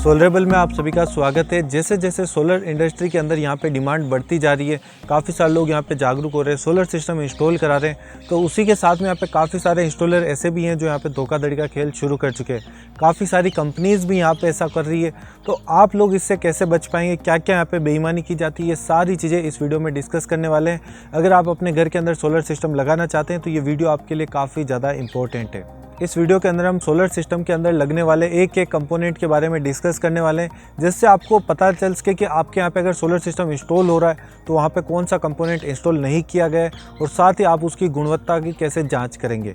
सोलरेबल में आप सभी का स्वागत है। जैसे जैसे सोलर इंडस्ट्री के अंदर यहाँ पे डिमांड बढ़ती जा रही है, काफ़ी सारे लोग यहाँ पे जागरूक हो रहे हैं, सोलर सिस्टम इंस्टॉल करा रहे हैं। तो उसी के साथ में यहाँ पे काफ़ी सारे इंस्टॉलर ऐसे भी हैं जो यहाँ पे धोखाधड़ी का खेल शुरू कर चुके हैं। काफ़ी सारी कंपनीज़ भी यहाँ पे ऐसा कर रही है। तो आप लोग इससे कैसे बच पाएंगे, क्या क्या यहाँ पे बेईमानी की जाती है, ये सारी चीज़ें इस वीडियो में डिस्कस करने वाले हैं। अगर आप अपने घर के अंदर सोलर सिस्टम लगाना चाहते हैं तो ये वीडियो आपके लिए काफ़ी ज़्यादा इंपॉर्टेंट है। इस वीडियो के अंदर हम सोलर सिस्टम के अंदर लगने वाले एक एक कंपोनेंट के बारे में डिस्कस करने वाले हैं, जिससे आपको पता चल सके कि आपके यहाँ पे अगर सोलर सिस्टम इंस्टॉल हो रहा है तो वहाँ पे कौन सा कंपोनेंट इंस्टॉल नहीं किया गया है, और साथ ही आप उसकी गुणवत्ता की कैसे जांच करेंगे।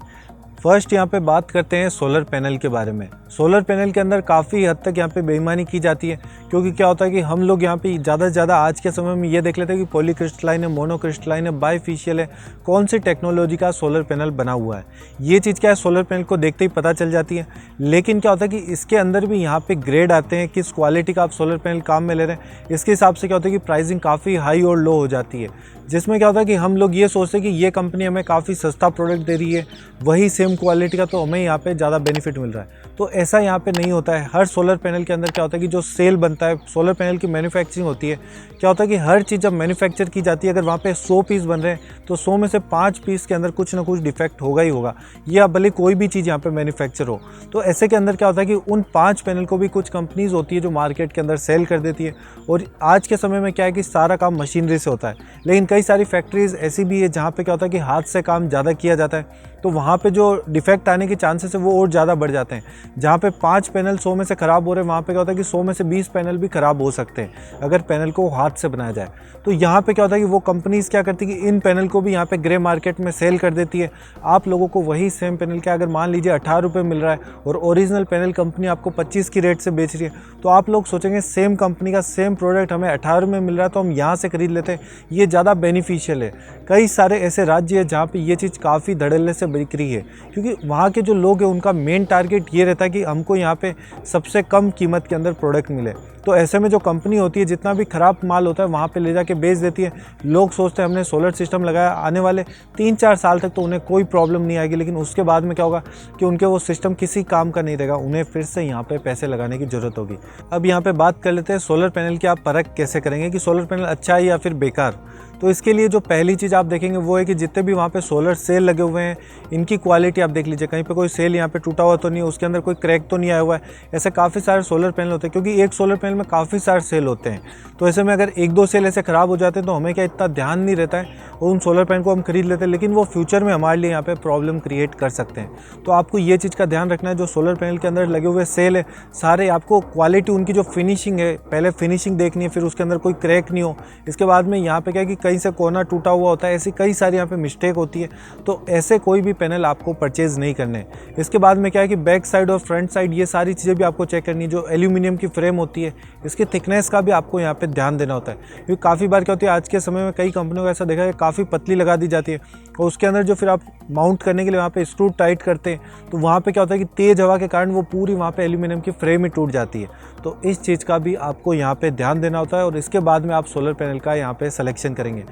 फर्स्ट यहाँ पे बात करते हैं सोलर पैनल के बारे में। सोलर पैनल के अंदर काफ़ी हद तक यहाँ पे बेईमानी की जाती है, क्योंकि क्या होता है कि हम लोग यहाँ पे ज़्यादा से ज़्यादा आज के समय में ये देख लेते हैं कि पॉलीक्रिस्टलाइन है, मोनोक्रिस्टलाइन है, बाईफेशियल है, कौन सी टेक्नोलॉजी का सोलर पैनल बना हुआ है। ये चीज़ क्या है, सोलर पैनल को देखते ही पता चल जाती है। लेकिन क्या होता है कि इसके अंदर भी यहाँ पे ग्रेड आते हैं, किस क्वालिटी का आप सोलर पैनल काम में ले रहे हैं। इसके हिसाब से क्या होता है कि प्राइसिंग काफ़ी हाई और लो हो जाती है, जिसमें क्या होता है कि हम लोग ये सोचते हैं कि ये कंपनी हमें काफ़ी सस्ता प्रोडक्ट दे रही है, वही सेम क्वालिटी का, तो हमें यहाँ पे ज़्यादा बेनिफिट मिल रहा है। तो ऐसा यहाँ पे नहीं होता है। हर सोलर पैनल के अंदर क्या होता है कि जो सेल बनता है, सोलर पैनल की मैन्युफैक्चरिंग होती है, क्या होता है कि हर चीज़ जब मैन्युफैक्चर की जाती है, अगर वहाँ पे 100 पीस बन रहे हैं तो 100 में से 5 पीस के अंदर कुछ ना कुछ डिफेक्ट होगा ही होगा, या भले कोई भी चीज़ यहाँ पे मैन्युफैक्चर हो। तो ऐसे के अंदर क्या होता है कि उन 5 पैनल को भी कुछ कंपनीज होती है जो मार्केट के अंदर सेल कर देती है। और आज के समय में क्या है कि सारा काम मशीनरी से होता है, लेकिन कई सारी फैक्ट्रीज ऐसी भी है जहाँ पे क्या होता है कि हाथ से काम ज़्यादा किया जाता है, तो वहाँ पे जो डिफेक्ट आने के चांसेस है वो और ज़्यादा बढ़ जाते हैं। जहाँ पे 5 पैनल 100 में से ख़राब हो रहे हैं, वहाँ पे क्या होता है कि 100 में से 20 पैनल भी ख़राब हो सकते हैं अगर पैनल को हाथ से बनाया जाए। तो यहाँ पे क्या होता है कि वो कंपनीज़ क्या करती है कि इन पैनल को भी यहाँ पे ग्रे मार्केट में सेल कर देती है। आप लोगों को वही सेम पैनल का अगर मान लीजिए 18 रुपये मिल रहा है और ओरिजिनल पैनल कंपनी आपको 25 की रेट से बेच रही है, तो आप लोग सोचेंगे सेम कंपनी का सेम प्रोडक्ट हमें 18 में मिल रहा है तो हम यहाँ से खरीद लेते हैं, ये ज़्यादा बेनिफिशियल है। कई सारे ऐसे राज्य हैं जहाँ पे ये चीज़ काफ़ी धड़ल्ले से बिक रही है, क्योंकि वहाँ के जो लोग हैं उनका मेन टारगेट ये रहता है कि हमको यहाँ पे सबसे कम कीमत के अंदर प्रोडक्ट मिले। तो ऐसे में जो कंपनी होती है जितना भी ख़राब माल होता है वहाँ पे ले जाके बेच देती है। लोग सोचते हैं हमने सोलर सिस्टम लगाया, आने वाले 3-4 साल तक तो उन्हें कोई प्रॉब्लम नहीं आएगी, लेकिन उसके बाद में क्या होगा कि उनके वो सिस्टम किसी काम का नहीं रहेगा, उन्हें फिर से यहाँ पे पैसे लगाने की ज़रूरत होगी। अब यहाँ पे बात कर लेते हैं सोलर पैनल की आप परख कैसे करेंगे कि सोलर पैनल अच्छा है या फिर बेकार। तो इसके लिए जो पहली चीज़ आप देखेंगे वो है कि जितने भी वहाँ पे सोलर सेल लगे हुए हैं इनकी क्वालिटी आप देख लीजिए, कहीं पे कोई सेल यहाँ पे टूटा हुआ तो नहीं है, उसके अंदर कोई क्रैक तो नहीं आया हुआ है। ऐसे काफ़ी सारे सोलर पैनल होते हैं, क्योंकि एक सोलर पैनल में काफ़ी सारे सेल होते हैं। तो ऐसे में अगर 1-2 सेल ऐसे ख़राब हो जाते हैं तो हमें क्या इतना ध्यान नहीं रहता है और उन सोलर पैनल को हम खरीद लेते हैं, लेकिन वो फ्यूचर में हमारे लिए यहाँ पे प्रॉब्लम क्रिएट कर सकते हैं। तो आपको ये चीज़ का ध्यान रखना है, जो सोलर पैनल के अंदर लगे हुए सेल है सारे आपको क्वालिटी उनकी जो फिनिशिंग है, पहले फिनिशिंग देखनी है, फिर उसके अंदर कोई क्रैक नहीं हो। इसके बाद में यहाँ पे क्या है कि कहीं से कोना टूटा हुआ होता है, ऐसी कई सारी यहाँ पे मिस्टेक होती है। तो ऐसे कोई भी पैनल आपको परचेज़ नहीं करने। इसके बाद में क्या है कि बैक साइड और फ्रंट साइड ये सारी चीज़ें भी आपको चेक करनी है। जो एल्यूमिनियम की फ्रेम होती है इसकी थिकनेस का भी आपको यहाँ पे ध्यान देना होता है, क्योंकि काफ़ी बार क्या होती है आज के समय में कई कंपनियों का ऐसा देखा है काफ़ी पतली लगा दी जाती है और उसके अंदर जो फिर आप माउंट करने के लिए वहाँ पे स्क्रू टाइट करते हैं तो वहाँ पे क्या होता है कि तेज़ हवा के कारण वो पूरी वहाँ पे एल्यूमिनियम की फ्रेम ही टूट जाती है। तो इस चीज़ का भी आपको यहाँ पे ध्यान देना होता है और इसके बाद में आप सोलर पैनल का यहाँ पे सिलेक्शन करेंगे।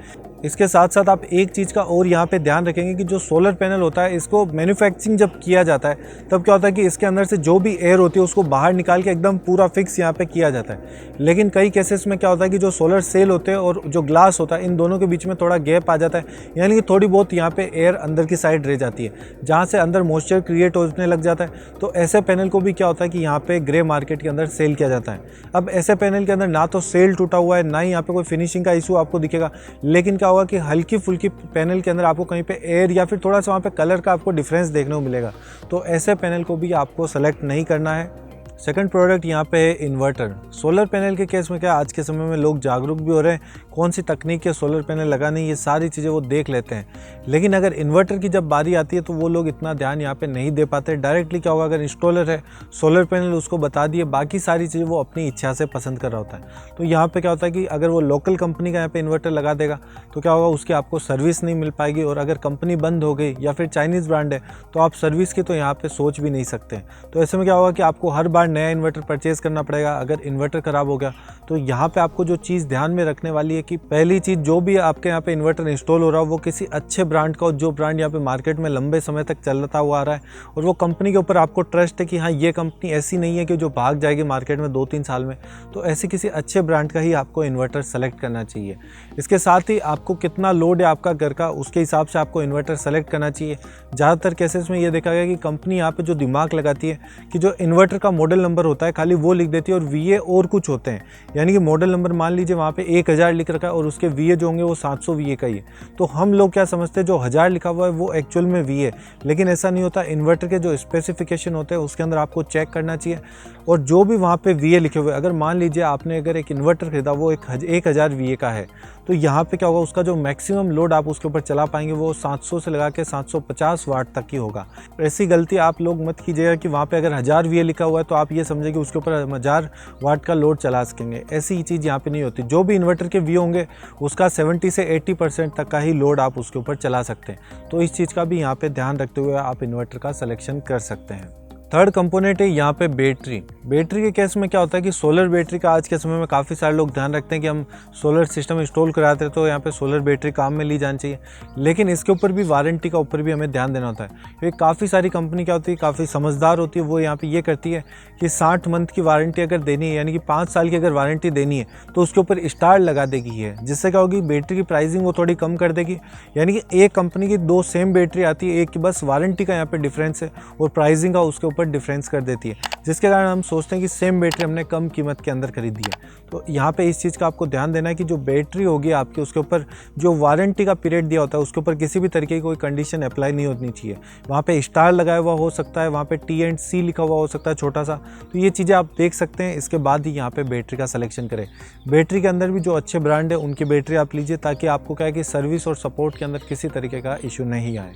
इसके साथ साथ आप एक चीज़ का और यहाँ पे ध्यान रखेंगे कि जो सोलर पैनल होता है इसको मैन्युफैक्चरिंग जब किया जाता है तब क्या होता है कि इसके अंदर से जो भी एयर होती है उसको बाहर निकाल के एकदम पूरा फिक्स यहाँ पे किया जाता है। लेकिन कई केसेस में क्या होता है कि जो सोलर सेल होते हैं और जो ग्लास होता है इन दोनों के बीच में थोड़ा गैप आ जाता है, यानी कि थोड़ी बहुत यहाँ पे एयर अंदर की साइड रह जाती है जहाँ से अंदर मॉइस्चर क्रिएट होने लग जाता है। तो ऐसे पैनल को भी क्या होता है कि यहाँ पे ग्रे मार्केट के अंदर सेल किया जाता है। अब ऐसे पैनल के अंदर ना तो सेल टूटा हुआ है, ना ही यहाँ पे कोई फिनिशिंग का इशू आपको दिखेगा, लेकिन क्या होगा कि हल्की फुल्की पैनल के अंदर आपको कहीं पे एयर या फिर थोड़ा सा वहाँ पे कलर का आपको डिफरेंस देखने को मिलेगा। तो ऐसे पैनल को भी आपको सेलेक्ट नहीं करना है। सेकंड प्रोडक्ट यहाँ पे है इन्वर्टर। सोलर पैनल के केस में क्या आज के समय में लोग जागरूक भी हो रहे हैं, कौन सी तकनीक के सोलर पैनल लगाने ये सारी चीज़ें वो देख लेते हैं, लेकिन अगर इन्वर्टर की जब बारी आती है तो वो लोग इतना ध्यान यहाँ पे नहीं दे पाते। डायरेक्टली क्या होगा, अगर इंस्टॉलर है सोलर पैनल उसको बता दिए, बाकी सारी चीज़ें वो अपनी इच्छा से पसंद कर रहा होता है। तो यहाँ पर क्या होता है कि अगर वो लोकल कंपनी का यहाँ पे इन्वर्टर लगा देगा तो क्या होगा, उसकी आपको सर्विस नहीं मिल पाएगी, और अगर कंपनी बंद हो गई या फिर चाइनीज़ ब्रांड है तो आप सर्विस की तो यहाँ पर सोच भी नहीं सकते। तो ऐसे में क्या होगा कि आपको हर बार नया इन्वर्टर परचेज़ करना पड़ेगा। अगर इन्वर्टर ख़राब हो गया तो यहाँ पे आपको जो चीज़ ध्यान में रखने वाली है कि पहली चीज़ जो भी आपके यहाँ पे इन्वर्टर इंस्टॉल हो रहा हो वो किसी अच्छे ब्रांड का, जो ब्रांड यहाँ पे मार्केट में लंबे समय तक चलता हुआ आ रहा है और वो कंपनी के ऊपर आपको ट्रस्ट है कि हाँ ये कंपनी ऐसी नहीं है कि जो भाग जाएगी मार्केट में 2-3 साल में, तो ऐसी किसी अच्छे ब्रांड का ही आपको इन्वर्टर सेलेक्ट करना चाहिए। इसके साथ ही आपको कितना लोड है आपका घर का, उसके हिसाब से आपको इन्वर्टर सेलेक्ट करना चाहिए। ज़्यादातर केसेस में ये देखा गया कि कंपनी यहाँ पे जो दिमाग लगाती है कि जो इन्वर्टर का मॉडल नंबर होता है खाली वो लिख देती है और VA और कुछ होते हैं, यानी कि मॉडल नंबर मान लीजिए वहाँ पे 1000 लिख रखा है और उसके VA जो होंगे वो 700 VA का ही है। तो हम लोग क्या समझते हैं जो 1000 लिखा हुआ है वो एक्चुअल में VA, लेकिन ऐसा नहीं होता। इन्वर्टर के जो स्पेसिफिकेशन होते हैं उसके अंदर आपको चेक करना चाहिए और जो भी वहाँ पे VA लिखे हुए, अगर मान लीजिए आपने अगर एक इन्वर्टर खरीदा वो 1000 VA का है, तो यहाँ पे क्या होगा, उसका जो मैक्सिमम लोड आप उसके ऊपर चला पाएंगे वो 700 से लगा के 750 वाट तक की होगा। ऐसी गलती आप लोग मत कीजिएगा कि वहाँ पे अगर 1000 VA लिखा हुआ है तो आप ये समझे कि उसके ऊपर 1000 वाट का लोड चला सकेंगे। ऐसी चीज़ यहाँ पे नहीं होती। जो भी इन्वर्टर के VA होंगे उसका 70 से 80% तक का ही लोड आप उसके ऊपर चला सकते हैं। तो इस चीज़ का भी यहाँ पे ध्यान रखते हुए आप इन्वर्टर का सिलेक्शन कर सकते हैं। थर्ड कंपोनेंट है यहाँ पे बैटरी। बैटरी के केस में क्या होता है कि सोलर बैटरी का आज के समय में काफ़ी सारे लोग ध्यान रखते हैं कि हम सोलर सिस्टम इंस्टॉल कराते हैं तो यहाँ पे सोलर बैटरी काम में ली जानी चाहिए, लेकिन इसके ऊपर भी वारंटी का ऊपर भी हमें ध्यान देना होता है। क्योंकि काफ़ी सारी कंपनी क्या होती है, काफ़ी समझदार होती है, वो यहाँ पे ये करती है कि 60 मंथ की वारंटी अगर देनी है, यानी कि 5 साल की अगर वारंटी देनी है तो उसके ऊपर स्टार लगा देगी है, जिससे क्या होगी बैटरी की प्राइसिंग वो थोड़ी कम कर देगी। यानी कि एक कंपनी की 2 सेम बैटरी आती है, एक की बस वारंटी का यहाँ पे डिफरेंस है और प्राइसिंग का उसके ऊपर डिफरेंस कर देती है, जिसके कारण हम सोचते हैं कि सेम बैटरी हमने कम कीमत के अंदर खरीदी है। तो यहाँ पे इस चीज़ का आपको ध्यान देना है कि जो बैटरी होगी आपकी उसके ऊपर जो वारंटी का पीरियड दिया होता है उसके ऊपर किसी भी तरीके की कोई कंडीशन अप्लाई नहीं होनी चाहिए। वहाँ पे स्टार लगाया हुआ हो सकता है, वहाँ पे T&C लिखा हुआ हो सकता है छोटा सा, तो ये चीज़ें आप देख सकते हैं। इसके बाद ही यहाँ पे बैटरी का सिलेक्शन करें। बैटरी के अंदर भी जो अच्छे ब्रांड है उनकी बैटरी आप लीजिए, ताकि आपको क्या है कि सर्विस और सपोर्ट के अंदर किसी तरीके का इशू नहीं आए।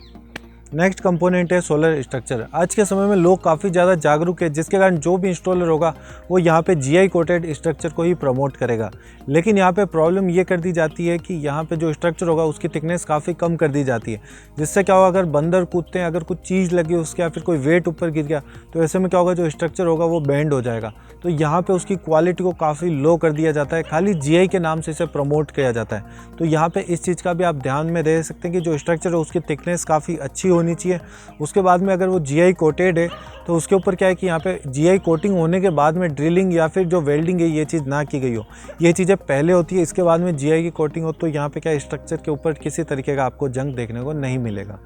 नेक्स्ट कंपोनेंट है सोलर स्ट्रक्चर। आज के समय में लोग काफ़ी ज़्यादा जागरूक है, जिसके कारण जो भी इंस्टॉलर होगा वो यहाँ पे GI कोटेड स्ट्रक्चर को ही प्रमोट करेगा। लेकिन यहाँ पे प्रॉब्लम ये कर दी जाती है कि यहाँ पे जो स्ट्रक्चर होगा उसकी थिकनेस काफ़ी कम कर दी जाती है, जिससे क्या होगा अगर बंदर कूदते हैं, अगर कुछ चीज़ लगी उसके या फिर कोई वेट ऊपर गिर गया तो ऐसे में क्या होगा, जो स्ट्रक्चर होगा वो बेंड हो जाएगा। तो यहाँ पर उसकी क्वालिटी को काफ़ी लो कर दिया जाता है, खाली GI के नाम से इसे प्रमोट किया जाता है। तो यहाँ पर इस चीज़ का भी आप ध्यान में रह सकते हैं कि जो स्ट्रक्चर है उसकी थिकनेस काफ़ी अच्छी होनी चाहिए। उसके बाद में अगर वो GI कोटेड है तो उसके ऊपर क्या है कि यहाँ पे GI कोटिंग होने के बाद में ड्रिलिंग या फिर जो वेल्डिंग है ये चीज़ ना की गई हो, ये चीज़ें पहले होती है, इसके बाद में GI की कोटिंग हो, तो यहाँ पे क्या स्ट्रक्चर के ऊपर किसी तरीके का आपको जंग देखने को नहीं मिलेगा।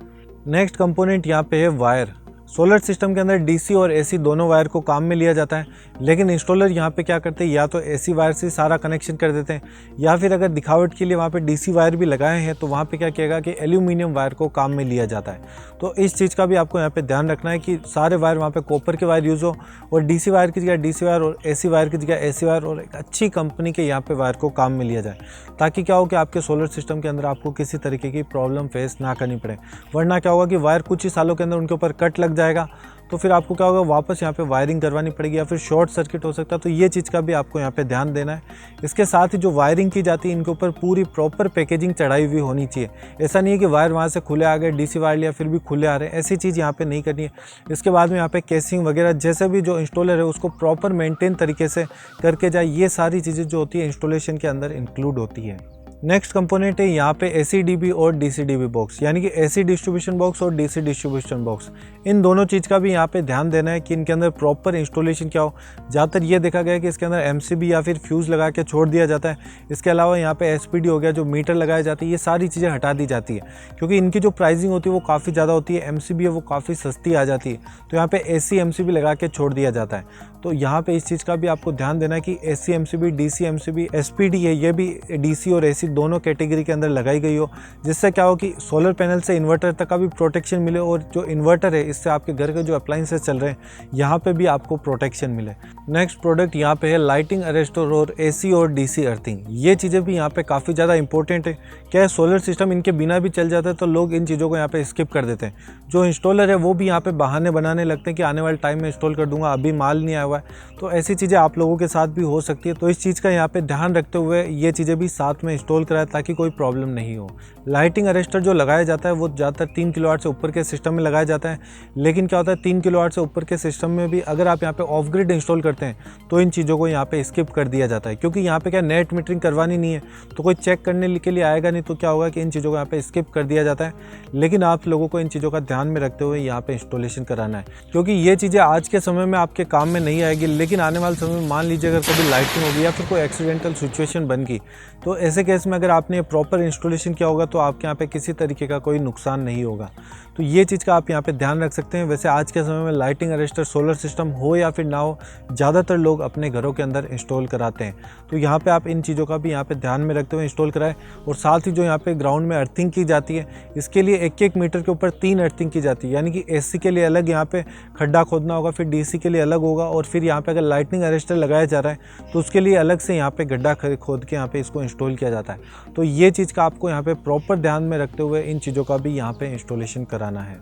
नेक्स्ट कंपोनेंट यहाँ पे है वायर। सोलर सिस्टम के अंदर DC और AC दोनों वायर को काम में लिया जाता है, लेकिन इंस्टॉलर यहाँ पे क्या करते हैं, या तो AC वायर से सारा कनेक्शन कर देते हैं, या फिर अगर दिखावट के लिए वहाँ पे DC वायर भी लगाए हैं तो वहाँ पे क्या किएगा कि एल्यूमिनियम वायर को काम में लिया जाता है। तो इस चीज़ का भी आपको यहाँ पे ध्यान रखना है कि सारे वायर वहाँ पे कॉपर के वायर यूज़ हो और DC वायर की जगह DC वायर और AC वायर की जगह AC वायर और एक अच्छी कंपनी के यहाँ पे वायर को काम में लिया जाए, ताकि क्या हो कि आपके सोलर सिस्टम के अंदर आपको किसी तरीके की प्रॉब्लम फेस ना करनी पड़े। वरना क्या होगा कि वायर कुछ ही सालों के अंदर उनके ऊपर कट लग जाएगा, तो फिर आपको क्या होगा, वापस यहाँ पे वायरिंग करवानी पड़ेगी या फिर शॉर्ट सर्किट हो सकता है। तो ये चीज़ का भी आपको यहाँ पे ध्यान देना है। इसके साथ ही जो वायरिंग की जाती है इनके ऊपर पूरी प्रॉपर पैकेजिंग चढ़ाई हुई होनी चाहिए। ऐसा नहीं है कि वायर वहाँ से खुले आ गए, DC वायर लिया फिर भी खुले आ रहे हैं, ऐसी चीज़ यहाँ पे नहीं करनी है। इसके बाद में यहाँ पे केसिंग वगैरह जैसे भी जो इंस्टॉलर है उसको प्रॉपर मेंटेन तरीके से करके जाए, ये सारी चीज़ें जो होती है इंस्टॉलेशन के अंदर इंक्लूड होती है। नेक्स्ट कंपोनेंट है यहाँ पे AC/DB और DC/DB बॉक्स, यानी कि AC डिस्ट्रीब्यूशन बॉक्स और DC डिस्ट्रीब्यूशन बॉक्स। इन दोनों चीज़ का भी यहाँ पे ध्यान देना है कि इनके अंदर प्रॉपर इंस्टॉलेशन क्या हो। ज़्यादातर ये देखा गया है कि इसके अंदर MCB या फिर फ्यूज़ लगा के छोड़ दिया जाता है। इसके अलावा यहाँ पे SPD हो गया, जो मीटर लगाए जाते हैं, ये सारी चीज़ें हटा दी जाती है, क्योंकि इनकी जो प्राइसिंग होती है वो काफ़ी ज़्यादा होती है। MCB है वो काफ़ी सस्ती आ जाती है, तो यहाँ पे AC MCB लगा के छोड़ दिया जाता है। तो यहाँ पे इस चीज़ का भी आपको ध्यान देना है कि AC MCB, DC MCB, SPD है, ये भी DC और AC दोनों कैटेगरी के अंदर लगाई गई हो, जिससे क्या हो कि सोलर पैनल से इन्वर्टर तक का भी प्रोटेक्शन मिले और जो इन्वर्टर है इससे आपके घर के जो अप्लाइंसेस चल रहे हैं यहाँ पे भी आपको प्रोटेक्शन मिले। नेक्स्ट प्रोडक्ट यहाँ पे है लाइटिंग अरेस्टर और AC और DC अर्थिंग। ये चीज़ें भी यहाँ पे काफ़ी ज़्यादा इंपॉर्टेंट है। क्या है, सोलर सिस्टम इनके बिना भी चल जाता है तो लोग इन चीज़ों को यहाँ पे स्किप कर देते हैं। जो इंस्टॉलर है वो भी यहाँ पे बहाने बनाने लगते हैं कि आने वाले टाइम में इंस्टॉल कर दूंगा, अभी माल नहीं आया हुआ है। तो ऐसी चीज़ें आप लोगों के साथ भी हो सकती है, तो इस चीज़ का यहाँ पे ध्यान रखते हुए ये चीज़ें भी साथ में इंस्टॉल इंस्टॉल कराया ताकि कोई प्रॉब्लम नहीं हो। लाइटिंग अरेस्टर जो लगाया जाता है वो ज़्यादातर 3 किलोवाट से ऊपर के सिस्टम में लगाया जाता है, लेकिन क्या होता है 3 किलोवाट से ऊपर के सिस्टम में भी अगर आप यहाँ पे ऑफ ग्रिड इंस्टॉल करते हैं तो इन चीज़ों को यहाँ पे स्किप कर दिया जाता है, क्योंकि यहाँ पे क्या नेट मीटरिंग करवानी नहीं है तो कोई चेक करने के लिए आएगा नहीं, तो क्या होगा कि इन चीज़ों को यहाँ पे स्किप कर दिया जाता है। लेकिन आप लोगों को इन चीज़ों का ध्यान में रखते हुए यहाँ पे इंस्टॉलेशन कराना है, क्योंकि ये चीज़ें आज के समय में आपके काम में नहीं आएगी, लेकिन आने वाले समय में मान लीजिए अगर कभी लाइटिंग होगी या फिर कोई एक्सीडेंटल सिचुएशन बन गई तो ऐसे केस में अगर आपने प्रॉपर इंस्टॉलेशन किया होगा तो आपके यहाँ पे किसी तरीके का कोई नुकसान नहीं होगा। तो ये चीज़ का आप यहाँ पे ध्यान रख सकते हैं। वैसे आज के समय में लाइटिंग अरेस्टर सोलर सिस्टम हो या फिर ना हो, ज़्यादातर लोग अपने घरों के अंदर इंस्टॉल कराते हैं, तो यहाँ पे आप इन चीज़ों का भी यहाँ पे ध्यान में रखते हुए इंस्टॉल कराएं। और साथ ही जो यहाँ पे ग्राउंड में अर्थिंग की जाती है, इसके लिए 1-1 मीटर के ऊपर 3 अर्थिंग की जाती है, यानी कि AC के लिए अलग यहाँ पे खड्डा खोदना होगा, फिर DC के लिए अलग होगा, और फिर यहाँ पे अगर लाइटिंग अरेस्टर लगाया जा रहा है तो उसके लिए अलग से यहाँ पे गड्ढा खोद के यहाँ पे इसको इंस्टॉल किया जाता है। तो ये चीज़ का आपको यहाँ पे प्रॉपर ध्यान में रखते हुए इन चीज़ों का भी यहाँ पे इंस्टॉलेशन कराना है।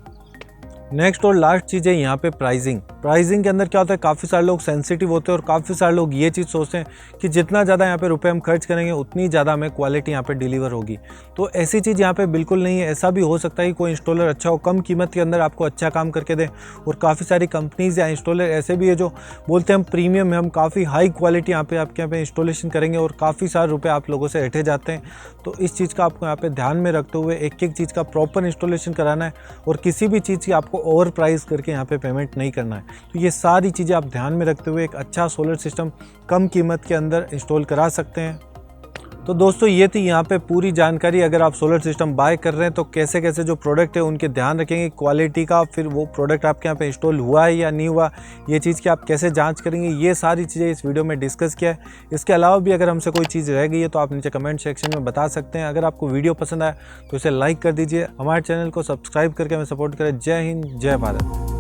नेक्स्ट और लास्ट चीज़ है यहाँ पे प्राइसिंग के अंदर क्या होता है, काफ़ी सारे लोग सेंसिटिव होते हैं और काफ़ी सारे लोग ये चीज़ सोचते हैं कि जितना ज़्यादा यहाँ पे रुपए हम खर्च करेंगे उतनी ज़्यादा हमें क्वालिटी यहाँ पे डिलीवर होगी। तो ऐसी चीज़ यहाँ पे बिल्कुल नहीं है। ऐसा भी हो सकता है कि कोई इंस्टॉलर अच्छा हो, कम कीमत के अंदर आपको अच्छा काम करके दे, और काफ़ी सारी कंपनीज़ या इंस्टॉलर ऐसे भी है जो बोलते हैं हम प्रीमियम में हम काफ़ी हाई क्वालिटी यहाँ पे आपके यहाँ पे इंस्टॉलेशन करेंगे और काफ़ी सारे रुपये आप लोगों से हटे जाते हैं। तो इस चीज़ का आपको यहाँ पे ध्यान में रखते हुए एक एक चीज़ का प्रॉपर इंस्टॉलेशन कराना है और किसी भी चीज़ की आपको ओवर प्राइस करके यहाँ पे पेमेंट नहीं करना है। तो ये सारी चीज़ें आप ध्यान में रखते हुए एक अच्छा सोलर सिस्टम कम कीमत के अंदर इंस्टॉल करा सकते हैं। तो दोस्तों ये थी यहाँ पे पूरी जानकारी। अगर आप सोलर सिस्टम बाय कर रहे हैं तो कैसे कैसे जो प्रोडक्ट है उनके ध्यान रखेंगे, क्वालिटी का, फिर वो प्रोडक्ट आपके यहाँ पे इंस्टॉल हुआ है या नहीं हुआ, ये चीज़ की आप कैसे जांच करेंगे, ये सारी चीज़ें इस वीडियो में डिस्कस किया है। इसके अलावा भी अगर हमसे कोई चीज़ रह गई है तो आप नीचे कमेंट सेक्शन में बता सकते हैं। अगर आपको वीडियो पसंद आया तो इसे लाइक कर दीजिए, हमारे चैनल को सब्सक्राइब करके हमें सपोर्ट करें। जय हिंद, जय भारत।